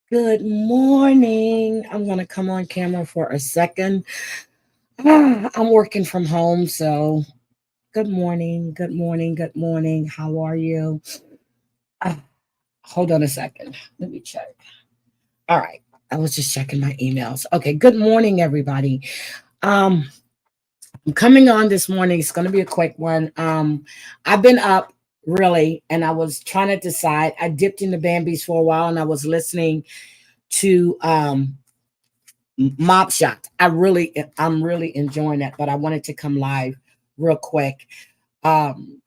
Good morning. I'm going to come on camera for a second. I'm working from home, so good morning. Good morning. Good morning. How are you? Ah, hold on a second. Let me check. All right. I was just checking my emails. Okay. Good morning, everybody. Um, I'm coming on this morning. It's going to be a quick one. I've been up really, and I was trying to decide. I dipped in the Bambies for a while, and I was listening to Mob Shot. I'm really enjoying that, but I wanted to come live real quick. Um,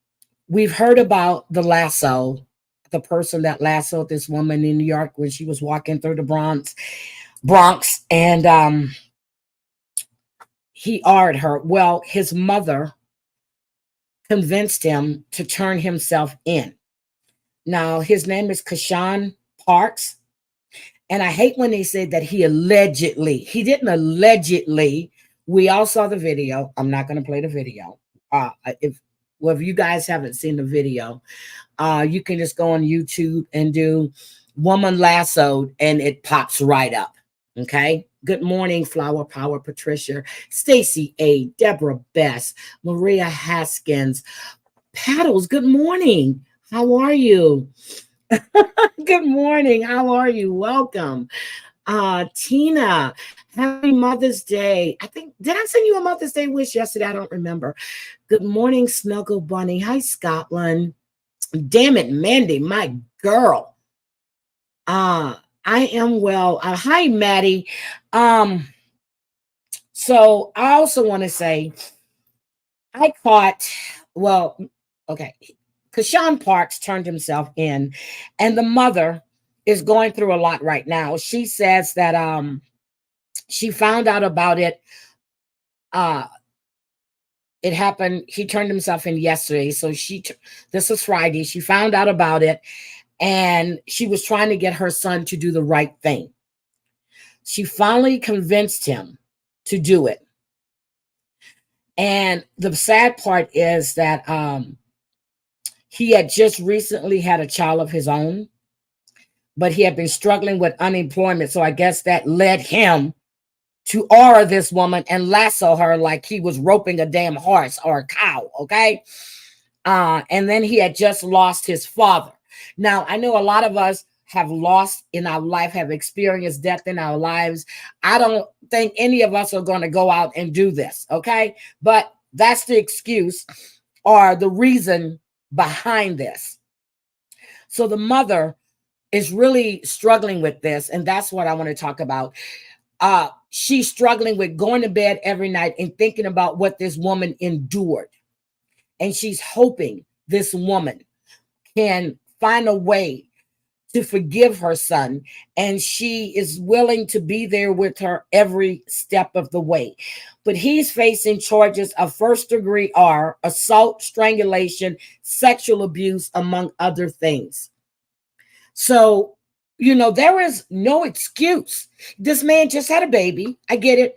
we've heard about the lasso, the person that lassoed this woman in New York when she was walking through the Bronx, and he arred her. Well, his mother convinced him to turn himself in. Now, his name is Kashawn Parks. And I hate when they say that he didn't allegedly. We all saw the video. I'm not going to play the video. If you guys haven't seen the video, you can just go on YouTube and do woman lassoed and it pops right up. Okay. Good morning, Flower Power Patricia, Stacy A, Deborah Bess, Maria Haskins, Paddles. Good morning. How are you? Good morning. How are you? Welcome. Tina, happy Mother's Day. I think, did I send you a Mother's Day wish yesterday? I don't remember. Good morning, Snuggle Bunny. Hi, Scotland. Damn it, Mandy, my girl. I am well. Hi, Maddie. Um, so I also want to say I caught, well, okay. Kashawn Parks turned himself in, and the mother is going through a lot right now. She says that she found out about it. Uh it happened. He turned himself in yesterday. So this was Friday. She found out about it, and she was trying to get her son to do the right thing. She finally convinced him to do it. And the sad part is that he had just recently had a child of his own, but he had been struggling with unemployment. So I guess that led him to aura this woman and lasso her like he was roping a damn horse or a cow. Okay. And then he had just lost his father. Now, I know a lot of us have lost in our life, have experienced death in our lives. I don't think any of us are going to go out and do this. Okay. But that's the excuse or the reason behind this. So the mother is really struggling with this. And that's what I want to talk about. She's struggling with going to bed every night and thinking about what this woman endured. And she's hoping this woman can find a way to forgive her son. And she is willing to be there with her every step of the way. But he's facing charges of first-degree assault, strangulation, sexual abuse, among other things. So, there is no excuse. This man just had a baby. I get it.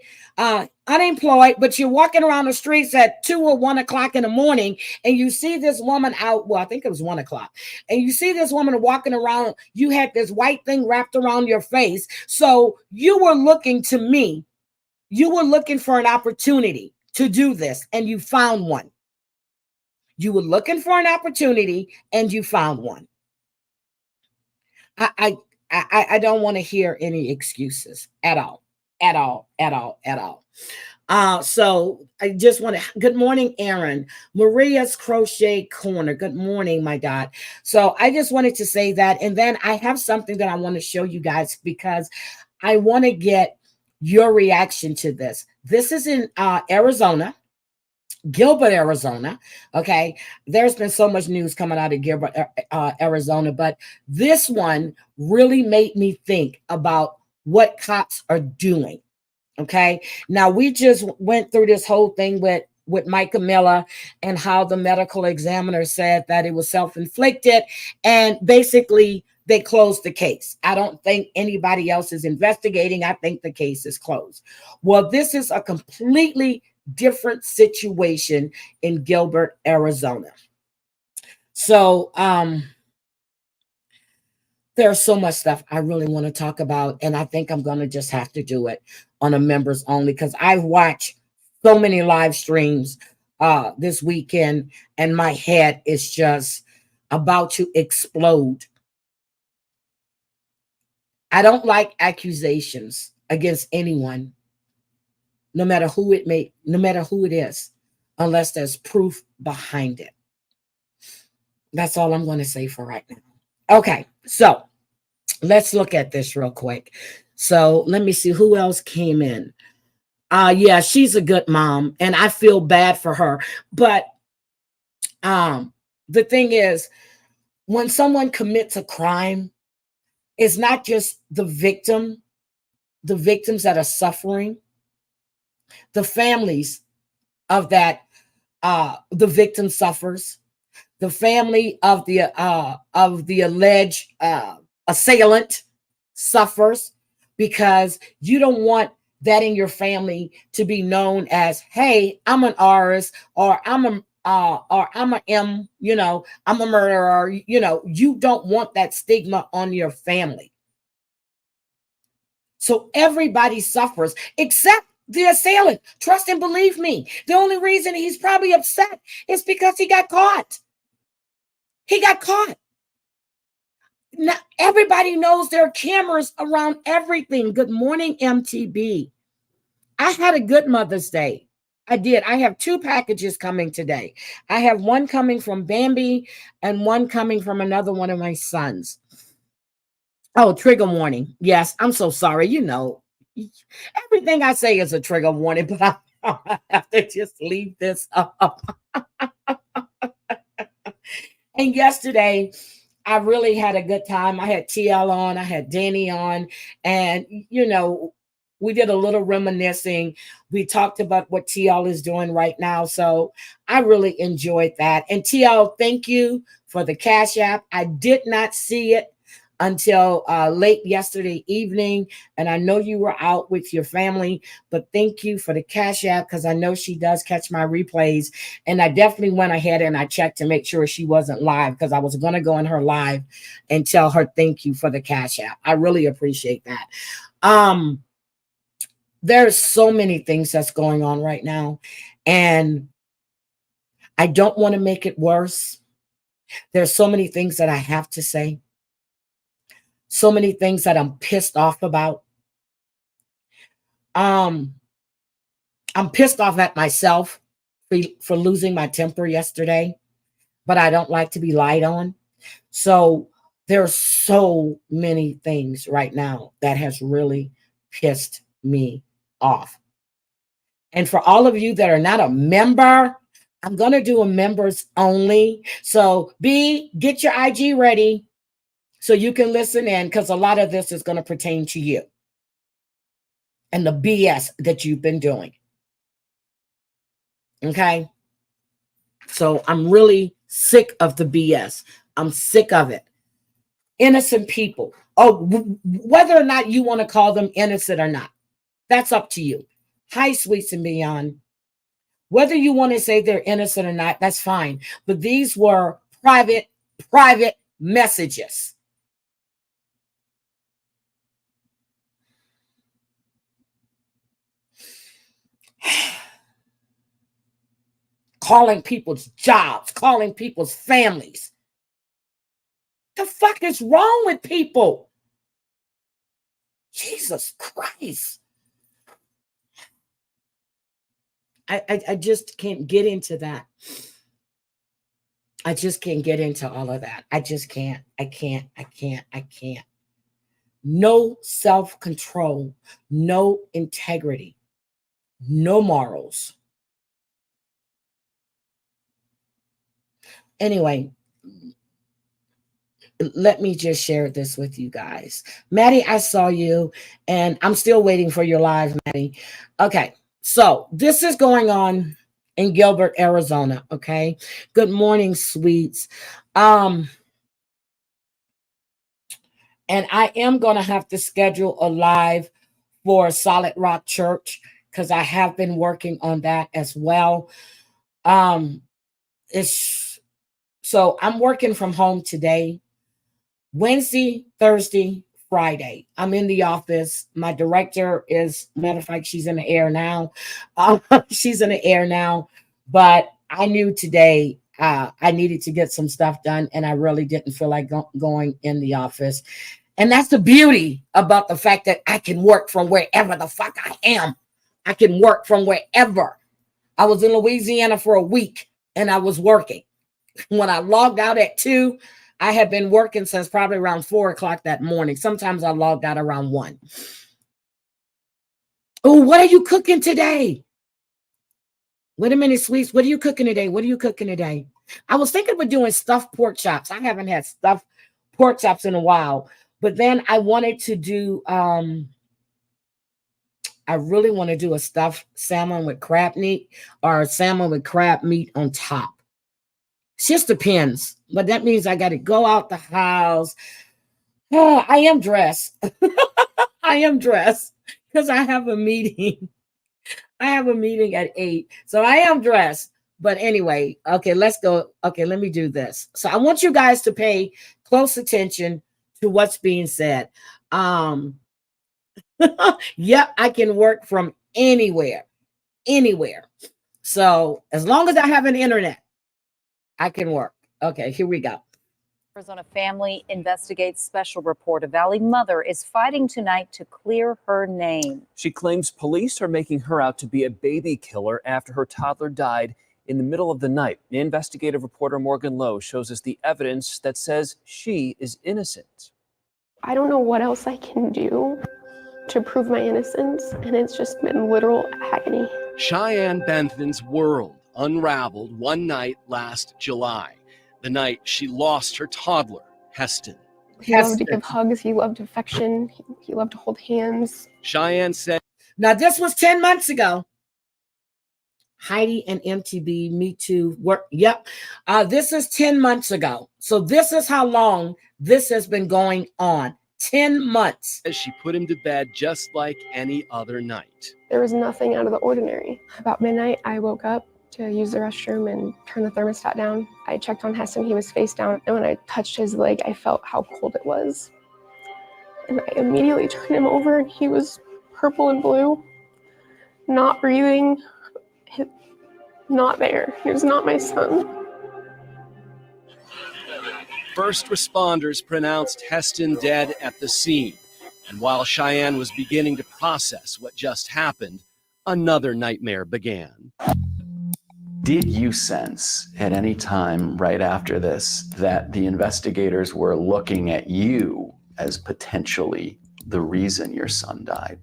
Unemployed, but you're walking around the streets at 2 or 1 o'clock in the morning and you see this woman out. Well, I think it was 1 o'clock. And you see this woman walking around. You had this white thing wrapped around your face. So you were looking for an opportunity to do this, and you found one. You were looking for an opportunity and you found one. I don't want to hear any excuses at all, at all, at all, at all. So I just want to. Good morning, Aaron. Maria's Crochet Corner. Good morning, my God. So I just wanted to say that, and then I have something that I want to show you guys because I want to get your reaction to this. This is in Arizona. Gilbert, Arizona. Okay. There's been so much news coming out of Gilbert, Arizona, but this one really made me think about what cops are doing. Okay. Now, we just went through this whole thing with Micah Miller and how the medical examiner said that it was self-inflicted, and basically they closed the case. I don't think anybody else is investigating. I think the case is closed. Well, this is a completely different situation in Gilbert, Arizona. So There's so much stuff I really want to talk about, and I think I'm going to just have to do it on a members only because I've watched so many live streams this weekend, and my head is just about to explode. I don't like accusations against anyone, no matter who it is, unless there's proof behind it. That's all I'm going to say for right now. Okay, so let's look at this real quick. So let me see who else came in. Yeah, she's a good mom, and I feel bad for her. But the thing is, when someone commits a crime, it's not just the victims that are suffering, the families of that the victim suffers, the family of the alleged assailant suffers, because you don't want that in your family to be known as, hey, I'm an artist, or I'm a M, I'm a murderer. You don't want that stigma on your family. So everybody suffers except the assailant. Trust and believe me. The only reason he's probably upset is because he got caught. He got caught. Now, everybody knows there are cameras around everything. Good morning, MTB. I had a good Mother's Day. I did. I have 2 packages coming today. I have one coming from Bambi and one coming from another one of my sons. Oh, trigger warning. Yes, I'm so sorry. Everything I say is a trigger warning, but I have to just leave this up. And yesterday, I really had a good time. I had TL on, I had Danny on, and we did a little reminiscing. We talked about what TL is doing right now. So I really enjoyed that. And TL, thank you for the Cash App. I did not see it until late yesterday evening. And I know you were out with your family, but thank you for the Cash App, because I know she does catch my replays. And I definitely went ahead and I checked to make sure she wasn't live, because I was going to go in her live and tell her thank you for the Cash App. I really appreciate that. There's so many things that's going on right now, and I don't want to make it worse. There's so many things that I have to say, so many things that I'm pissed off about. I'm pissed off at myself for losing my temper yesterday, but I don't like to be lied on. So there's so many things right now that has really pissed me off. And for all of you that are not a member, I'm going to do a members only. So get your IG ready so you can listen in, because a lot of this is going to pertain to you and the BS that you've been doing. Okay? So I'm really sick of the BS. I'm sick of it. Innocent people. Oh, whether or not you want to call them innocent or not, that's up to you. Hi, Sweets and Beyond. Whether you want to say they're innocent or not, that's fine. But these were private messages. Calling people's jobs, calling people's families. The fuck is wrong with people? Jesus Christ. I just can't get into that. I just can't get into all of that. I just can't. I can't. No self-control, no integrity, no morals. Anyway, let me just share this with you guys. Maddie, I saw you, and I'm still waiting for your live, Maddie. Okay, so this is going on in Gilbert, Arizona. Okay, good morning, sweets. And I am going to have to schedule a live for Solid Rock Church, because I have been working on that as well. So I'm working from home today. Wednesday, Thursday, Friday. I'm in the office. My director is, matter of fact, she's in the air now. She's in the air now. But I knew today I needed to get some stuff done, and I really didn't feel like going in the office. And that's the beauty about the fact that I can work from wherever the fuck I am. I can work from wherever. I was in Louisiana for a week, and I was working. When I logged out at 2, I had been working since probably around 4 o'clock that morning. Sometimes I logged out around 1. Oh, what are you cooking today? Wait a minute, sweets. What are you cooking today? What are you cooking today? I was thinking of doing stuffed pork chops. I haven't had stuffed pork chops in a while. But then I wanted to do, I really want to do a stuffed salmon with crab meat, or salmon with crab meat on top. It just depends. But that means I got to go out the house. Oh, I am dressed. I am dressed because I have a meeting. I have a meeting at 8. So I am dressed. But anyway, okay, let's go. Okay, let me do this. So I want you guys to pay close attention to what's being said. Yep, I can work from anywhere. So as long as I have an internet, I can work. Okay, here we go. Arizona Family Investigates special report. A Valley mother is fighting tonight to clear her name. She claims police are making her out to be a baby killer after her toddler died in the middle of the night. Investigative reporter Morgan Lowe shows us the evidence that says she is innocent. I don't know what else I can do to prove my innocence, and it's just been literal agony. Cheyenne Benthin's world unraveled one night last July, the night she lost her toddler, Heston. He loved to give hugs, he loved affection, he loved to hold hands. Cheyenne said, now this was 10 months ago. Heidi and MTB, Me Too, work. Yep. This is 10 months ago. So this is how long this has been going on. 10 months. As she put him to bed just like any other night. There was nothing out of the ordinary. About midnight, I woke up to use the restroom and turn the thermostat down. I checked on Heston, he was face down, and when I touched his leg, I felt how cold it was. And I immediately turned him over, and he was purple and blue, not breathing, not there. He was not my son. First responders pronounced Heston dead at the scene. And while Cheyenne was beginning to process what just happened, another nightmare began. Did you sense at any time right after this that the investigators were looking at you as potentially the reason your son died?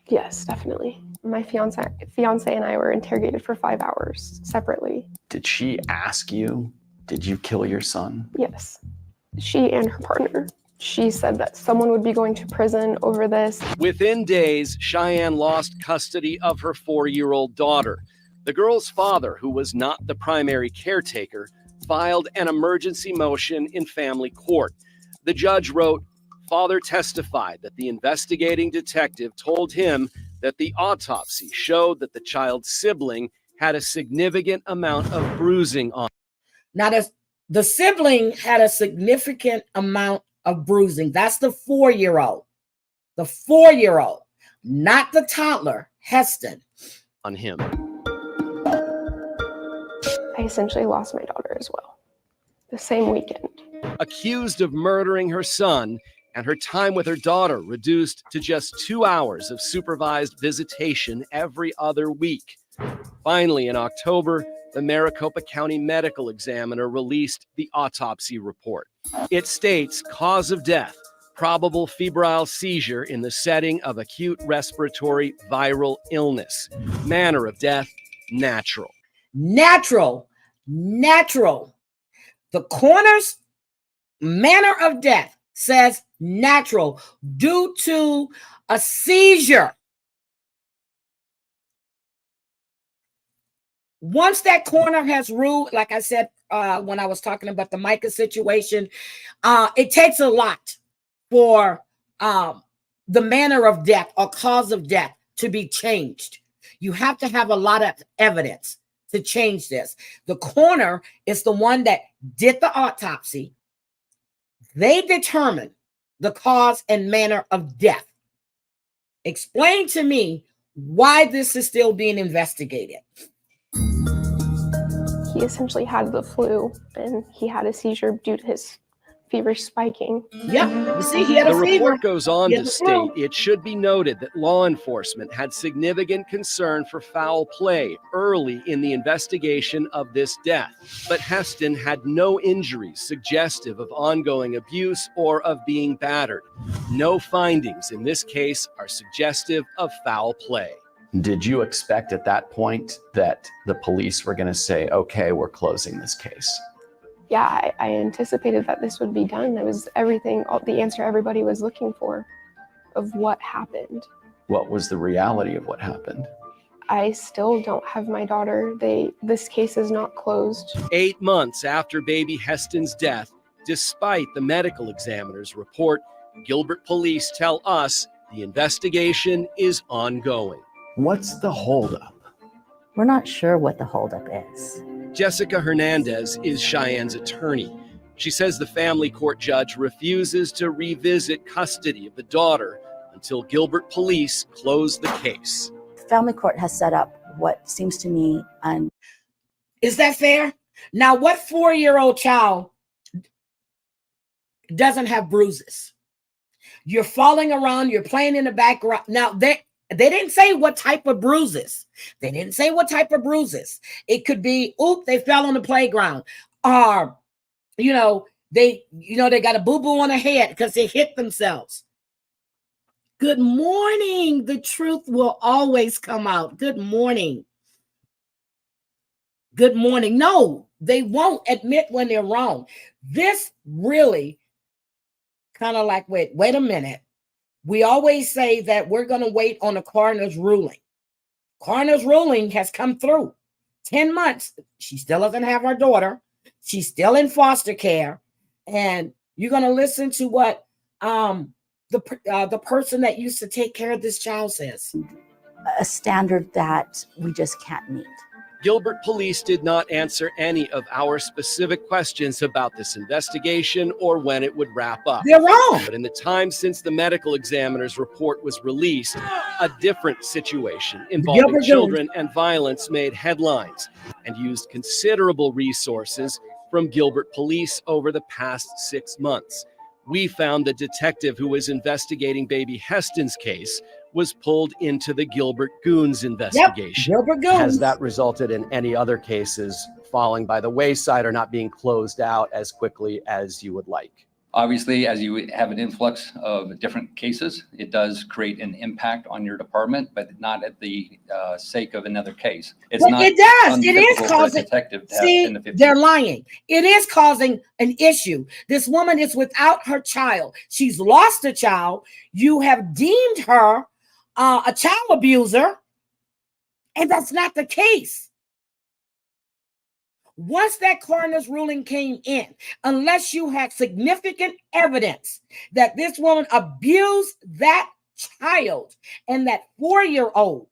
Yes, definitely. My fiance and I were interrogated for 5 hours separately. Did she ask you, did you kill your son? Yes, she and her partner. She said that someone would be going to prison over this. Within days, Cheyenne lost custody of her 4-year-old daughter. The girl's father, who was not the primary caretaker, filed an emergency motion in family court. The judge wrote, "Father testified that the investigating detective told him that the autopsy showed that the child's sibling had a significant amount of bruising on." Now, the sibling had a significant amount of bruising. That's the 4-year-old. The 4-year-old, not the toddler, Heston. On him. I essentially lost my daughter as well, the same weekend. Accused of murdering her son, and her time with her daughter reduced to just 2 hours of supervised visitation every other week. Finally, in October, the Maricopa County Medical Examiner released the autopsy report. It states cause of death, probable febrile seizure in the setting of acute respiratory viral illness. Manner of death, natural. Natural. The coroner's manner of death says natural due to a seizure. Once that coroner has ruled, like I said when I was talking about the Micah situation, it takes a lot for the manner of death or cause of death to be changed. You have to have a lot of evidence to change this. The coroner is the one that did the autopsy. They determine the cause and manner of death. Explain to me why this is still being investigated. He essentially had the flu and he had a seizure due to his fever spiking. Yep, you see, he had The a fever. report goes on He to had the state flu. it should be noted that law enforcement had significant concern for foul play early in the investigation of this death. But Heston had no injuries suggestive of ongoing abuse or of being battered. No findings in this case are suggestive of foul play. Did you expect at that point that the police were going to say, okay, we're closing this case? Yeah, I anticipated that this would be done. It was everything, the answer everybody was looking for of what happened. What was the reality of what happened? I still don't have my daughter. This case is not closed. 8 months after baby Heston's death, despite the medical examiner's report, Gilbert police tell us the investigation is ongoing. What's the holdup? We're not sure what the holdup is. Jessica Hernandez is Cheyenne's attorney. She says the family court judge refuses to revisit custody of the daughter until Gilbert police close the case. The family court has set up what seems to me Is that fair? Now, what 4-year-old child doesn't have bruises? You're falling around, you're playing in the background. Now, they didn't say what type of bruises. They didn't say what type of bruises. It could be, they fell on the playground. Or, they got a boo-boo on their head because they hit themselves. Good morning. The truth will always come out. Good morning. Good morning. No, they won't admit when they're wrong. This really kind of like, wait a minute. We always say that we're going to wait on the coroner's ruling. Coroner's ruling has come through. 10 months. She still doesn't have her daughter. She's still in foster care. And you're going to listen to what the person that used to take care of this child says. a standard that we just can't meet. Gilbert police did not answer any of our specific questions about this investigation or when it would wrap up. They're wrong. But in the time since the medical examiner's report was released, a different situation involving children and violence made headlines and used considerable resources from Gilbert police over the past 6 months. We found the detective who was investigating baby Heston's case was pulled into the Gilbert Goons investigation. Gilbert Goons. Has that resulted in any other cases falling by the wayside or not being closed out as quickly as you would like? Obviously, as you have an influx of different cases, it does create an impact on your department, but not at the sake of another case. It's Well, not. it does. It is untypical for a causing. detective to have See, 10 to 15. they're lying. It is causing an issue. This woman is without her child. She's lost a child. You have deemed her a child abuser, and that's not the case. Once that coroner's ruling came in, unless you had significant evidence that this woman abused that child and that 4-year-old,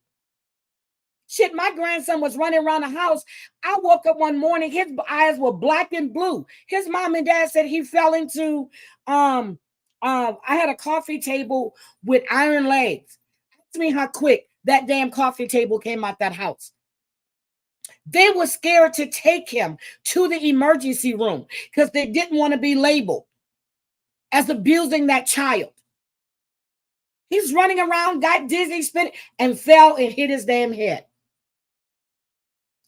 shit, my grandson was running around the house. I woke up one morning, his eyes were black and blue. His mom and dad said he fell into, I had a coffee table with iron legs. Ask me how quick that damn coffee table came out that house. They were scared to take him to the emergency room because they didn't want to be labeled as abusing that child. He's running around, got dizzy, spinning, and fell and hit his damn head.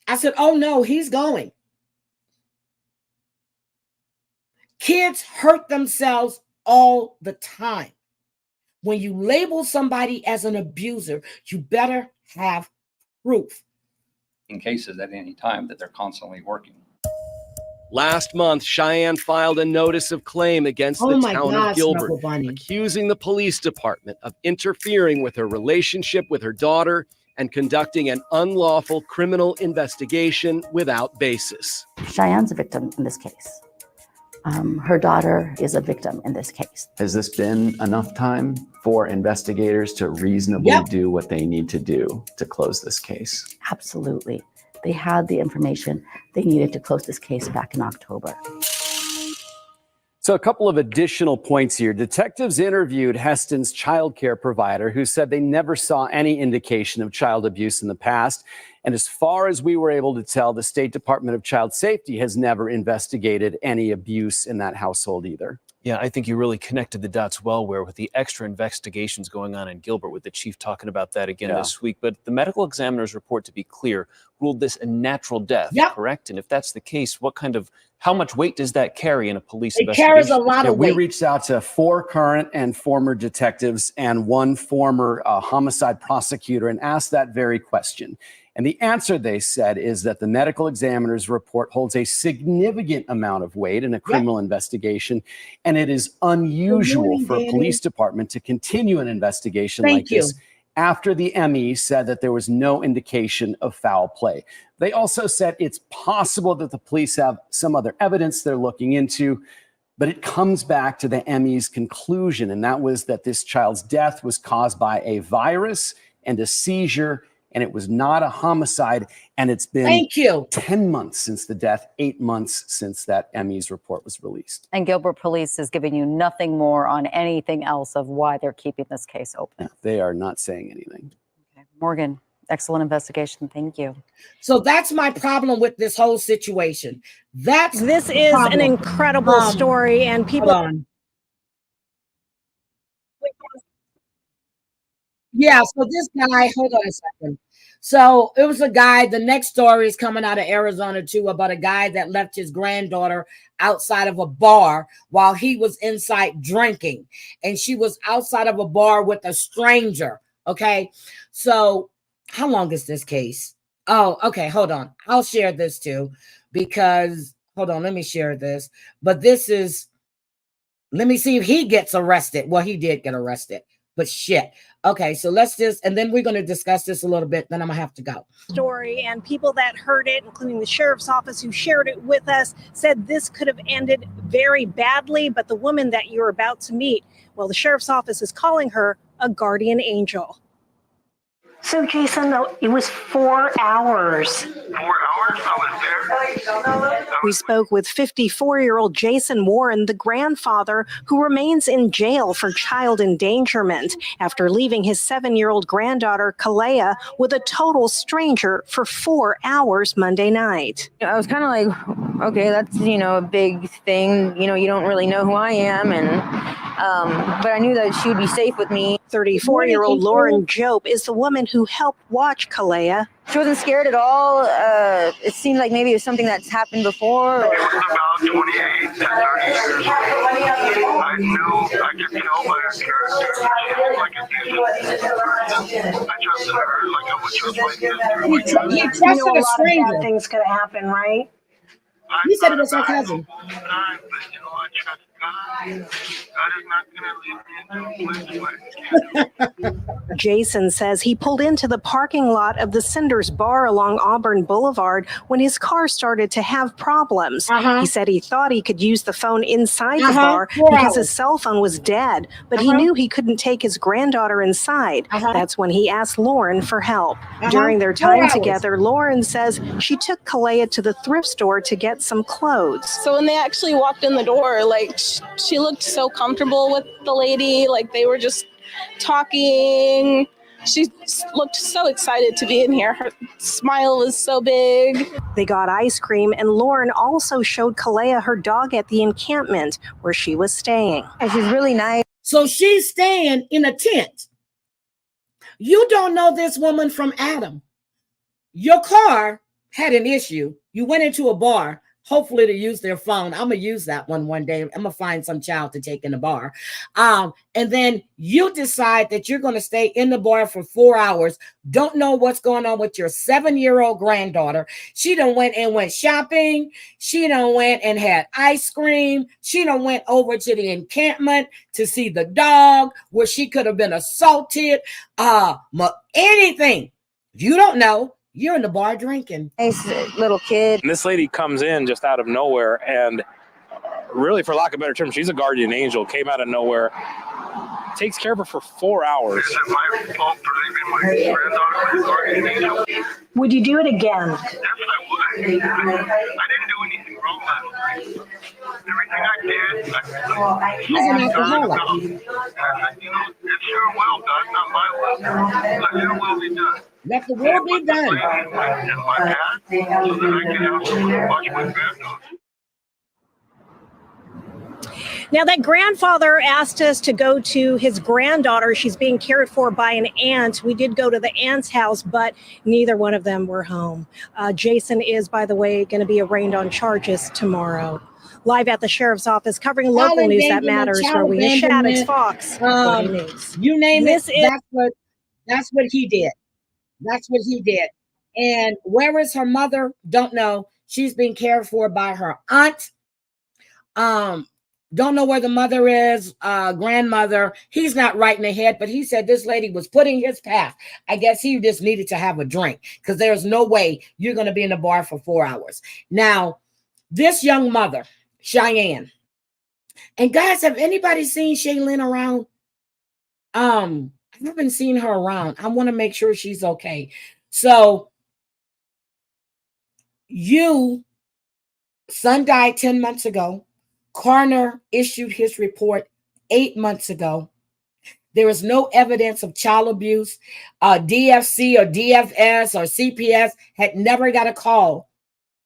I said, oh no, he's going. Kids hurt themselves all the time. When you label somebody as an abuser, you better have proof. In cases at any time that they're constantly working. Last month, Cheyenne filed a notice of claim against the town of Gilbert, accusing the police department of interfering with her relationship with her daughter and conducting an unlawful criminal investigation without basis. Cheyenne's a victim in this case. Her daughter is a victim in this case. Has this been enough time for investigators to reasonably do what they need to do to close this case? Absolutely. They had the information they needed to close this case back in October. So a couple of additional points here. Detectives interviewed Heston's child care provider, who said they never saw any indication of child abuse in the past. And as far as we were able to tell, the State Department of Child Safety has never investigated any abuse in that household either. Yeah, I think you really connected the dots well, where with the extra investigations going on in Gilbert, with the chief talking about that again this week. But the medical examiner's report, to be clear, ruled this a natural death, correct? And if that's the case, how much weight does that carry in a police investigation? It carries a lot of weight. We reached out to 4 current and former detectives and 1 former homicide prosecutor and asked that very question. And the answer, they said, is that the medical examiner's report holds a significant amount of weight in a criminal investigation, and it is unusual for a police department to continue an investigation like this after the ME said that there was no indication of foul play. They also said it's possible that the police have some other evidence they're looking into, but it comes back to the ME's conclusion, and that was that this child's death was caused by a virus and a seizure, and it was not a homicide. And it's been 10 months since the death, 8 months since that ME's report was released. And Gilbert Police is giving you nothing more on anything else of why they're keeping this case open. They are not saying anything. Okay. Morgan, excellent investigation. Thank you. So that's my problem with this whole situation. This is an incredible story, and people. Hold on. Yeah, so this guy, hold on a second. So it was a guy, the next story is coming out of Arizona too, about a guy that left his granddaughter outside of a bar while he was inside drinking. And she was outside of a bar with a stranger. Okay. So how long is this case? Oh, okay. Hold on. I'll share this too, because hold on, let me share this. But this is, let me see if he gets arrested. Well, he did get arrested, but shit. Okay, so let's just, and then we're going to discuss this a little bit, then I'm going to have to go. Story, and people that heard it, including the sheriff's office who shared it with us, said this could have ended very badly, but the woman that you're about to meet, well, the sheriff's office is calling her a guardian angel. So, Jason, it was 4 hours. 4 hours? I was there. We spoke with 54-year-old Jason Warren, the grandfather who remains in jail for child endangerment after leaving his 7-year-old granddaughter, Kalea, with a total stranger for 4 hours Monday night. I was kind of like, okay, that's, a big thing. You don't really know who I am. But I knew that she would be safe with me. 34-year-old Lauren Jope is the woman who helped watch Kalea. She wasn't scared at all. It seemed like maybe it was something that's happened before. It was about 28 to 30 years. I knew, I could tell by her character. She was like a decent. I trusted her like I would trust my sister. He trusted a stranger. Bad things could happen, right? You said it was her cousin. But, I trust God. God is not going to leave me in no place. Jason says he pulled into the parking lot of the Cinders bar along Auburn Boulevard when his car started to have problems. He said he thought he could use the phone inside the bar because his cell phone was dead, but he knew he couldn't take his granddaughter inside. That's when he asked Lauren for help. During their time together, Lauren says she took Kalea to the thrift store to get some clothes. So when they actually walked in the door, she looked so comfortable with the lady, they were just talking. She looked so excited to be in here. Her smile was so big. They got ice cream, and Lauren also showed Kalea her dog at the encampment where she was staying. And she's really nice. So she's staying in a tent. You don't know this woman from Adam. Your car had an issue. You went into a bar, hopefully to use their phone. I'm going to use that one day. I'm going to find some child to take in the bar. And then you decide that you're going to stay in the bar for 4 hours. Don't know what's going on with your 7-year-old granddaughter. She done went shopping. She done went and had ice cream. She done went over to the encampment to see the dog where she could have been assaulted. Anything. You don't know. You're in the bar drinking. Nice little kid. And this lady comes in just out of nowhere, and really, for lack of a better term, she's a guardian angel, came out of nowhere, takes care of her for 4 hours. Is it my fault for leaving my granddaughter as guardian angel? Would you do it again? Yes, I would. I didn't do anything wrong last night. Everything I did, He's an alcoholic. it's your will done, not my will. Let your will be done. Let the will be done. In my path, so that I can have someone to watch my granddaughter. Now, that grandfather asked us to go to his granddaughter. She's being cared for by an aunt. We did go to the aunt's house, but neither one of them were home. Jason is, by the way, going to be arraigned on charges tomorrow. Live at the sheriff's office, covering local news that matters, where we Shaddix Fox 40 News. You name it, that's what he did. That's what he did. And where is her mother? Don't know. She's being cared for by her aunt. Don't know where the mother is, grandmother. He's not right in the head, but he said this lady was putting his path. I guess he just needed to have a drink, because there's no way you're going to be in the bar for 4 hours. Now, this young mother, Cheyenne, and guys, have anybody seen Shaylin around? I haven't seen her around. I want to make sure she's okay. So, son died 10 months ago. Coroner issued his report 8 months ago. There is no evidence of child abuse. DFC or DFS or CPS had never got a call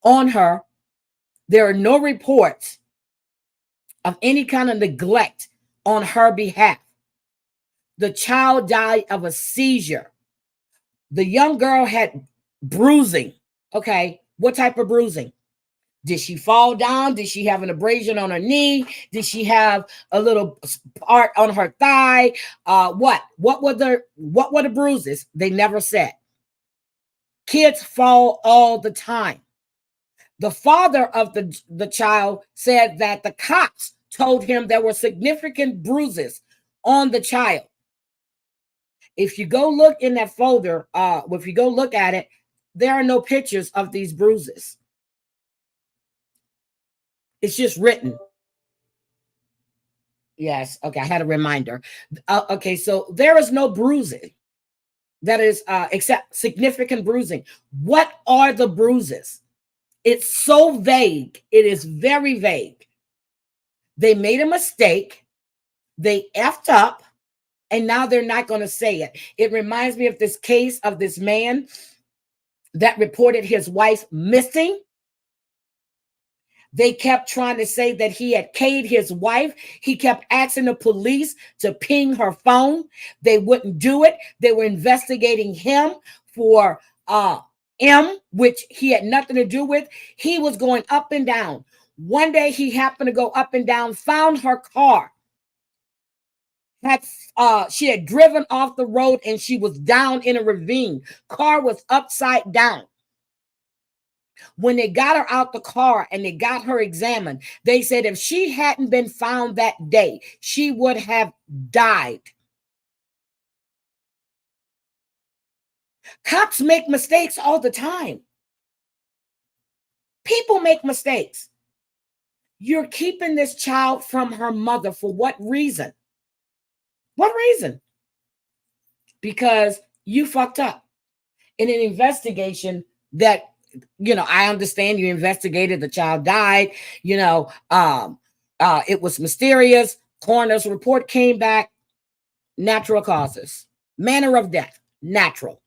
on her. There are no reports of any kind of neglect on her behalf. The child died of a seizure. The young girl had bruising. Okay, what type of bruising? Did she fall down? Did she have an abrasion on her knee? Did she have a little part on her thigh? What were the bruises? They never said. Kids fall all the time. The father of the child said that the cops told him there were significant bruises on the child. If you go look in that folder, if you go look at it, there are no pictures of these bruises. It's just written. Yes. Okay. I had a reminder. Okay. So there is no bruising. That is except significant bruising. What are the bruises? It's so vague. It is very vague. They made a mistake. They effed up. And now they're not going to say it. It reminds me of this case of this man that reported his wife missing. They kept trying to say that he had K'd his wife. He kept asking the police to ping her phone. They wouldn't do it. They were investigating him for M, which he had nothing to do with. He was going up and down. One day he happened to go up and down, found her car. She had driven off the road and she was down in a ravine. Car was upside down. When they got her out the car and they got her examined, they said if she hadn't been found that day, she would have died. Cops make mistakes all the time. People make mistakes. You're keeping this child from her mother for what reason? What reason? Because you fucked up in an investigation that, I understand you investigated, the child died, it was mysterious. Coroner's report came back, natural causes. Manner of death, natural.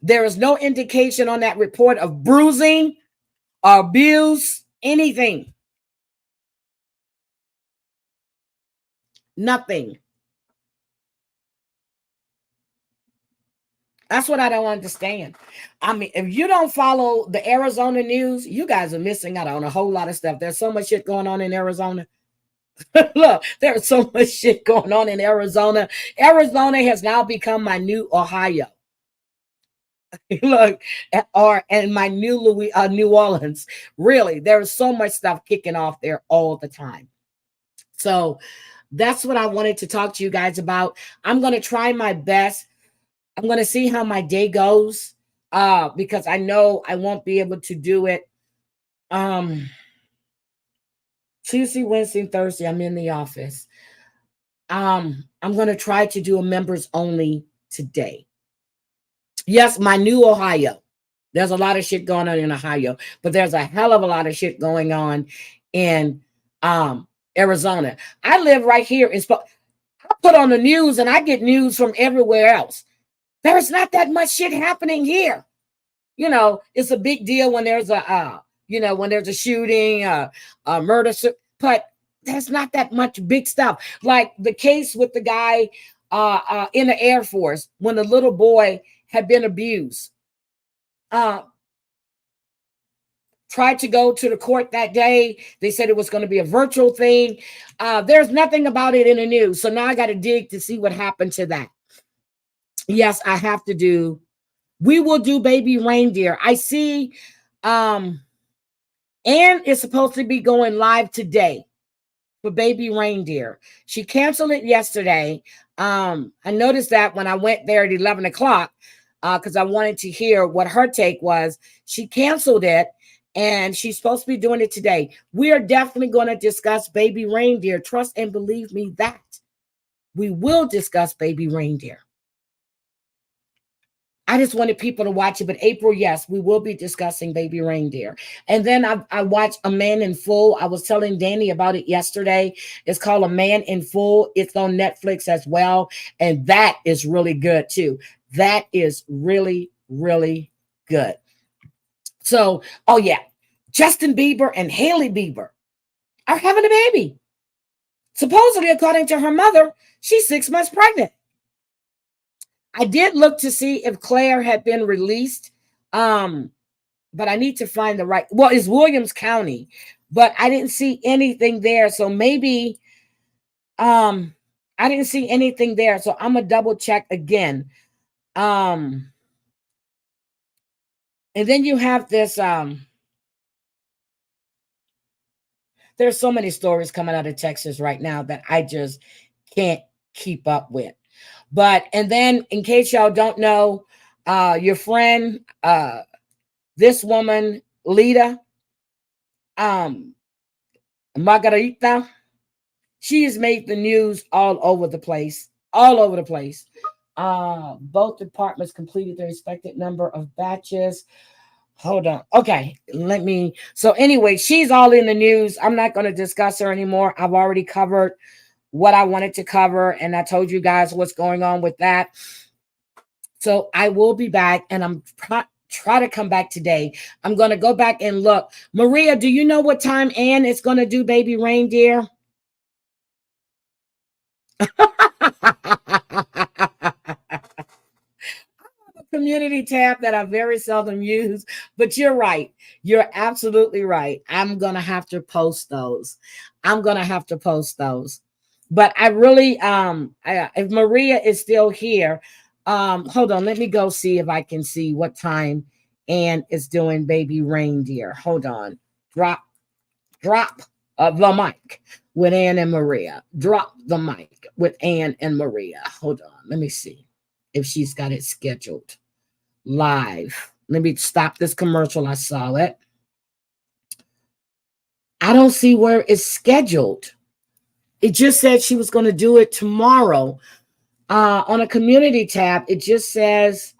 There is no indication on that report of bruising, abuse, anything. Nothing. That's what I don't understand. I mean, if you don't follow the Arizona news, you guys are missing out on a whole lot of stuff. There's so much shit going on in Arizona. Look, there's so much shit going on in Arizona. Arizona has now become my new Ohio. Look, and my new New Orleans. Really, there's so much stuff kicking off there all the time. So that's what I wanted to talk to you guys about. I'm going to try my best. I'm going to see how my day goes because I know I won't be able to do it. Tuesday, Wednesday, Thursday, I'm in the office. I'm going to try to do a members only today. Yes, my new Ohio. There's a lot of shit going on in Ohio, but there's a hell of a lot of shit going on in Arizona. I live right here in I put on the news and I get news from everywhere else. There's not that much shit happening here. You know, it's a big deal when there's when there's a shooting, a murder, but there's not that much big stuff. Like the case with the guy in the Air Force when the little boy had been abused. Tried to go to the court that day. They said it was going to be a virtual thing. There's nothing about it in the news. So now I got to dig to see what happened to that. Yes, I have to do. We will do baby reindeer. I see Anne is supposed to be going live today for baby reindeer. She canceled it yesterday. I noticed that when I went there at 11 o'clock because I wanted to hear what her take was. She canceled it. And she's supposed to be doing it today. We are definitely going to discuss baby reindeer. Trust and believe me that we will discuss baby reindeer. I just wanted people to watch it. But April, yes, we will be discussing baby reindeer. And then I watched A Man in Full. I was telling Danny about it yesterday. It's called A Man in Full. It's on Netflix as well. And that is really good too. That is really, really good. So, oh yeah, Justin Bieber and Hailey Bieber are having a baby. Supposedly, according to her mother, she's 6 months pregnant. I did look to see if Claire had been released, but I need to find the right. Well, it's Williams County, but I didn't see anything there. So maybe I didn't see anything there. So I'm gonna double check again. And then you have this, there's so many stories coming out of Texas right now that I just can't keep up with. But, and then in case y'all don't know, your friend, this woman, Lita, Margarita, she has made the news all over the place, Both departments completed their expected number of batches. Hold on. Okay, so anyway, she's all in the news. I'm not going to discuss her anymore. I've already covered what I wanted to cover, and I told you guys what's going on with that. So I will be back, and I'm try to come back today. I'm going to go back and look. Maria, do you know what time Ann is going to do baby reindeer? Community tab that I very seldom use, but you're right. You're absolutely right. I'm going to have to post those. But I really, if Maria is still here, hold on. Let me go see if I can see what time Ann is doing baby reindeer. Hold on. Drop the mic with Ann and Maria. Drop the mic with Ann and Maria. Hold on. Let me see if she's got it scheduled live. Let me stop this commercial. I saw it. I don't see where it's scheduled. It just said she was going to do it tomorrow. On a community tab, it just says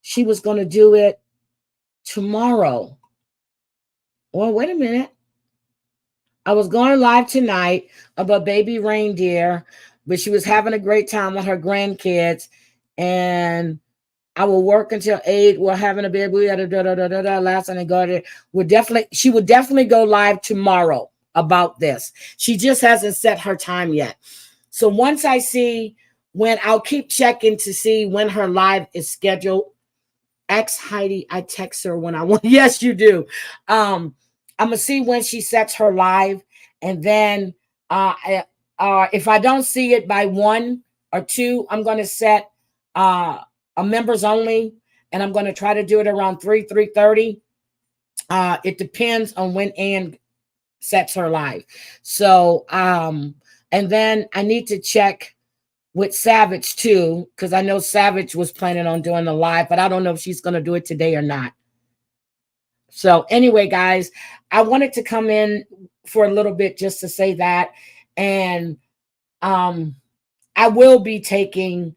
she was going to do it tomorrow. Well, wait a minute. I was going live tonight about baby reindeer, but she was having a great time with her grandkids, and I will work until 8. We're having a baby. Last night I got it. She would definitely go live tomorrow about this. She just hasn't set her time yet. So once I see when, I'll keep checking to see when her live is scheduled. Ask Heidi, I text her when I want. Yes, you do. I'm gonna see when she sets her live, and then if I don't see it by 1 or 2, I'm gonna set a members only, and I'm going to try to do it around 3:30. It depends on when Ann sets her live. So, and then I need to check with Savage too, because I know Savage was planning on doing the live, but I don't know if she's going to do it today or not. So anyway, guys, I wanted to come in for a little bit just to say that, and I will be taking.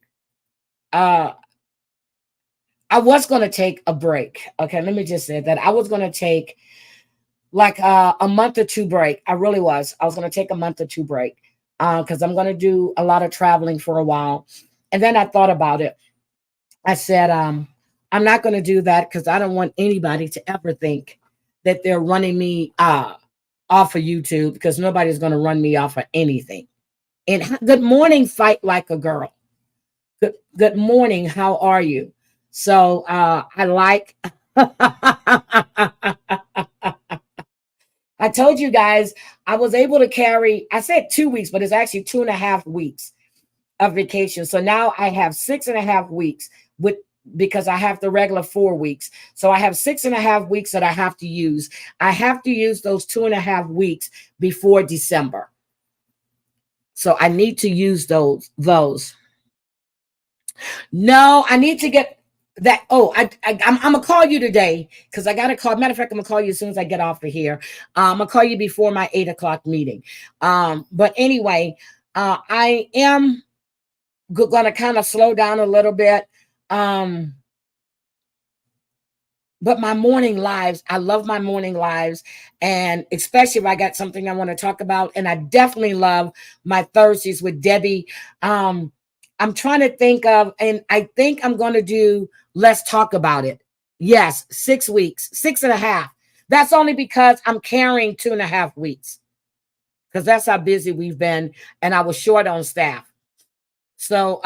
I was going to take a break. Okay, let me just say that. I was going to take like a month or two break. I really was. I was going to take a month or two break because I'm going to do a lot of traveling for a while. And then I thought about it. I said, I'm not going to do that because I don't want anybody to ever think that they're running me off of YouTube, because nobody's going to run me off of anything. And good morning, Fight Like a Girl. Good morning. How are you? So I like... I told you guys I was able to carry, I said 2 weeks, but it's actually 2.5 weeks of vacation. So now I have 6.5 weeks because I have the regular 4 weeks. So I have 6.5 weeks that I have to use. I have to use those 2.5 weeks before December. So I need to use those. No, I need to get that. Oh, I'm gonna call you today because I got to call. Matter of fact, I'm gonna call you as soon as I get off of here. I'm gonna call you before my 8 o'clock meeting. But anyway, I am gonna kind of slow down a little bit. But my morning lives, I love my morning lives, and especially if I got something I want to talk about. And I definitely love my Thursdays with Debbie. I'm trying to think of, and I think I'm going to do Let's Talk About It. Yes, 6 weeks, 6.5. That's only because I'm carrying 2.5 weeks, because that's how busy we've been, and I was short on staff. So,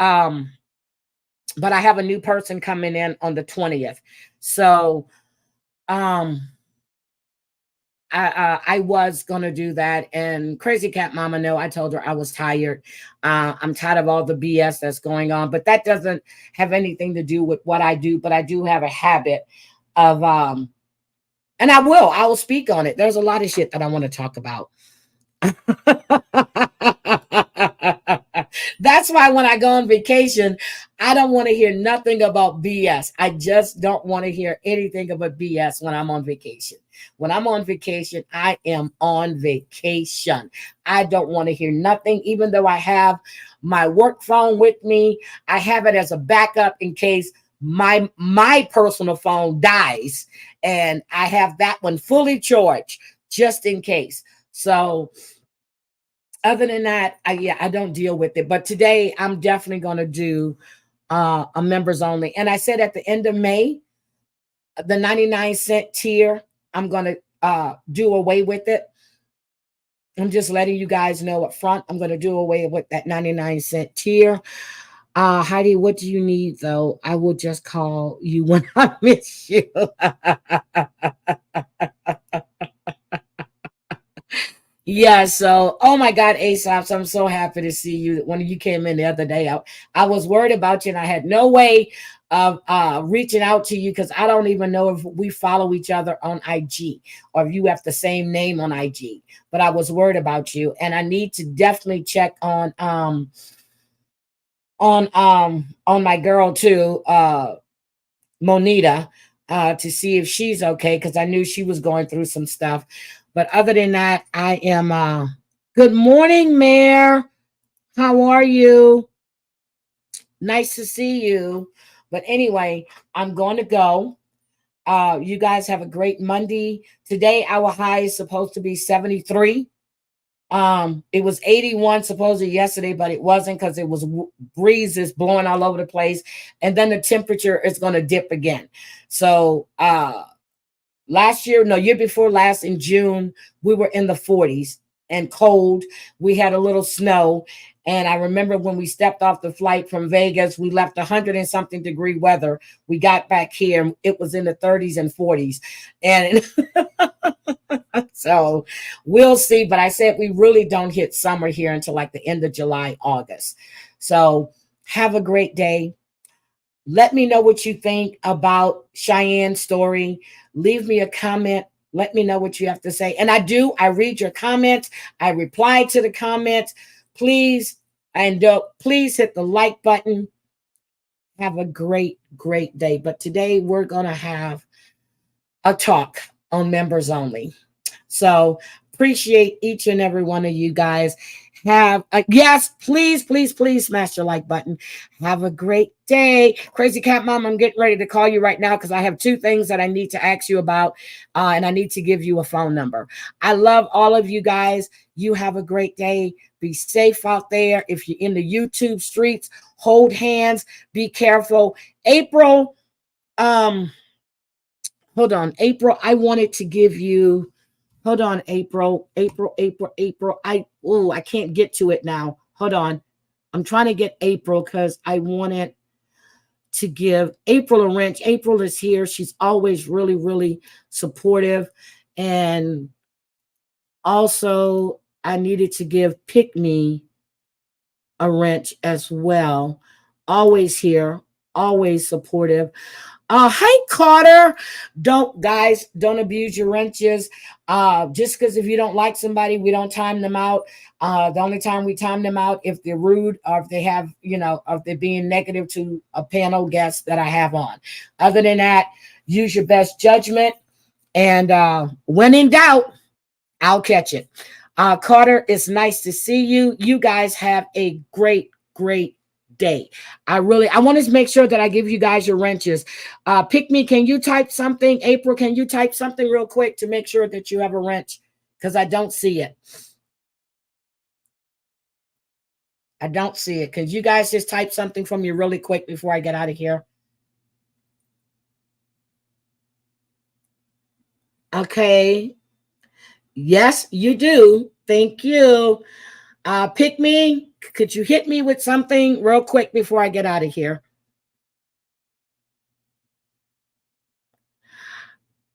but I have a new person coming in on the 20th. So, I was going to do that. And Crazy Cat Mama, no, I told her I was tired. I'm tired of all the BS that's going on, but that doesn't have anything to do with what I do. But I do have a habit of, and I will speak on it. There's a lot of shit that I want to talk about. That's why when I go on vacation, I don't want to hear nothing about BS. I just don't want to hear anything about BS when I'm on vacation. When I'm on vacation, I am on vacation. I don't want to hear nothing, even though I have my work phone with me. I have it as a backup in case my personal phone dies, and I have that one fully charged just in case. So other than that, I don't deal with it. But today I'm definitely going to do a members only. And I said at the end of May, the 99-cent tier, I'm going to do away with it. I'm just letting you guys know up front. I'm going to do away with that 99-cent tier. Heidi, what do you need, though? I will just call you when I miss you. Yeah, so, oh my God, Aesop, I'm so happy to see you. When you came in the other day, I was worried about you, and I had no way of reaching out to you because I don't even know if we follow each other on IG or if you have the same name on IG. But I was worried about you, and I need to definitely check on my girl too, Monita, to see if she's okay, because I knew she was going through some stuff. But other than that, I am good morning, Mayor. How are you? Nice to see you. But anyway, I'm going to go. You guys have a great Monday. Today, our high is supposed to be 73. It was 81 supposedly yesterday, but it wasn't, because it was breezes blowing all over the place. And then the temperature is going to dip again. So year before last, in June, we were in the 40s and cold. We had a little snow. And I remember when we stepped off the flight from Vegas, we left 100 and something degree weather. We got back here, it was in the 30s and 40s. And so we'll see. But I said we really don't hit summer here until like the end of July, August. So have a great day. Let me know what you think about Cheyenne's story. Leave me a comment. Let me know what you have to say. And I read your comments. I reply to the comments. Please, and please hit the like button. Have a great, great day. But today we're going to have a talk on members only. So Appreciate each and every one of you guys. Have a, yes, please, please, please smash your like button. Have a great day. Crazy Cat Mom, I'm getting ready to call you right now because I have 2 things that I need to ask you about, and I need to give you a phone number. I love all of you guys. You have a great day. Be safe out there. If you're in the YouTube streets, hold hands. Be careful. April, hold on. April, I wanted to give you... Hold on, April. I can't get to it now. Hold on. I'm trying to get April because I wanted to give April a wrench. April is here. She's always really, really supportive. And also, I needed to give Pick Me a wrench as well. Always here, always supportive. Hey, Carter. Don't abuse your wrenches. Just because if you don't like somebody, we don't time them out. The only time we time them out if they're rude or if they have, if they're being negative to a panel guest that I have on. Other than that, use your best judgment. And when in doubt, I'll catch it. Carter, it's nice to see you. You guys have a great, great day. I want to make sure that I give you guys your wrenches. Pick Me, can you type something? April, can you type something real quick to make sure that you have a wrench? Because I don't see it. I don't see it. Could you guys just type something from me really quick before I get out of here? Okay. Yes, you do. Thank you. Pick Me, could you hit me with something real quick before I get out of here?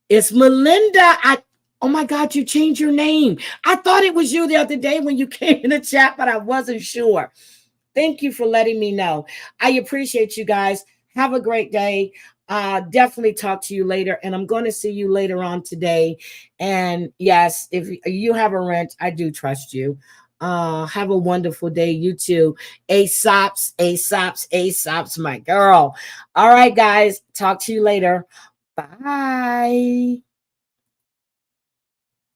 It's Melinda. Oh my God, you changed your name. I thought it was you the other day when you came in the chat, but I wasn't sure. Thank you for letting me know. I appreciate you guys. Have a great day. Definitely talk to you later, and I'm going to see you later on today. And yes, if you have a wrench, I do trust you. Have a wonderful day. You too. Aesops, my girl. All right, guys. Talk to you later. Bye.